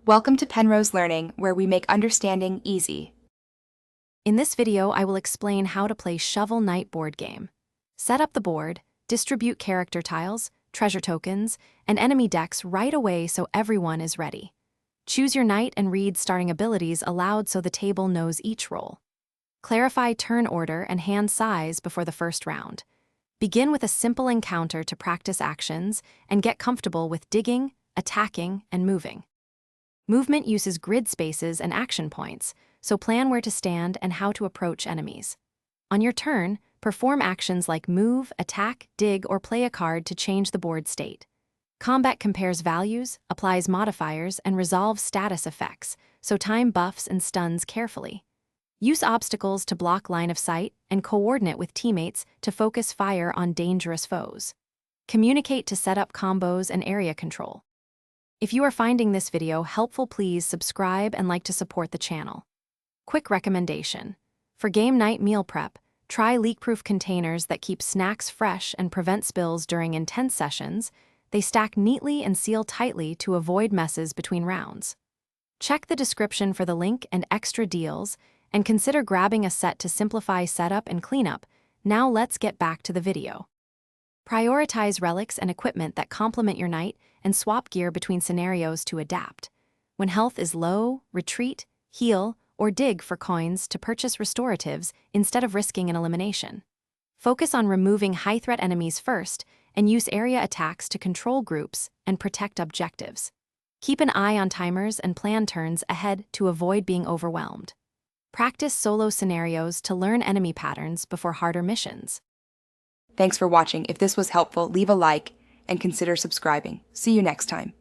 Welcome to Penrose Learning, where we make understanding easy. In this video, I will explain how to play Shovel Knight board game. Set up the board, distribute character tiles, treasure tokens, and enemy decks right away so everyone is ready. Choose your knight and read starting abilities aloud so the table knows each role. Clarify turn order and hand size before the first round. Begin with a simple encounter to practice actions and get comfortable with digging, attacking, and moving. Movement uses grid spaces and action points, so plan where to stand and how to approach enemies. On your turn, perform actions like move, attack, dig, or play a card to change the board state. Combat compares values, applies modifiers, and resolves status effects, so time buffs and stuns carefully. Use obstacles to block line of sight and coordinate with teammates to focus fire on dangerous foes. Communicate to set up combos and area control. If you are finding this video helpful, please subscribe and like to support the channel. Quick recommendation. For game night meal prep, try leak-proof containers that keep snacks fresh and prevent spills during intense sessions. They stack neatly and seal tightly to avoid messes between rounds. Check the description for the link and extra deals, and consider grabbing a set to simplify setup and cleanup. Now let's get back to the video. Prioritize relics and equipment that complement your knight and swap gear between scenarios to adapt. When health is low, retreat, heal, or dig for coins to purchase restoratives instead of risking an elimination. Focus on removing high-threat enemies first and use area attacks to control groups and protect objectives. Keep an eye on timers and plan turns ahead to avoid being overwhelmed. Practice solo scenarios to learn enemy patterns before harder missions. Thanks for watching. If this was helpful, leave a like and consider subscribing. See you next time.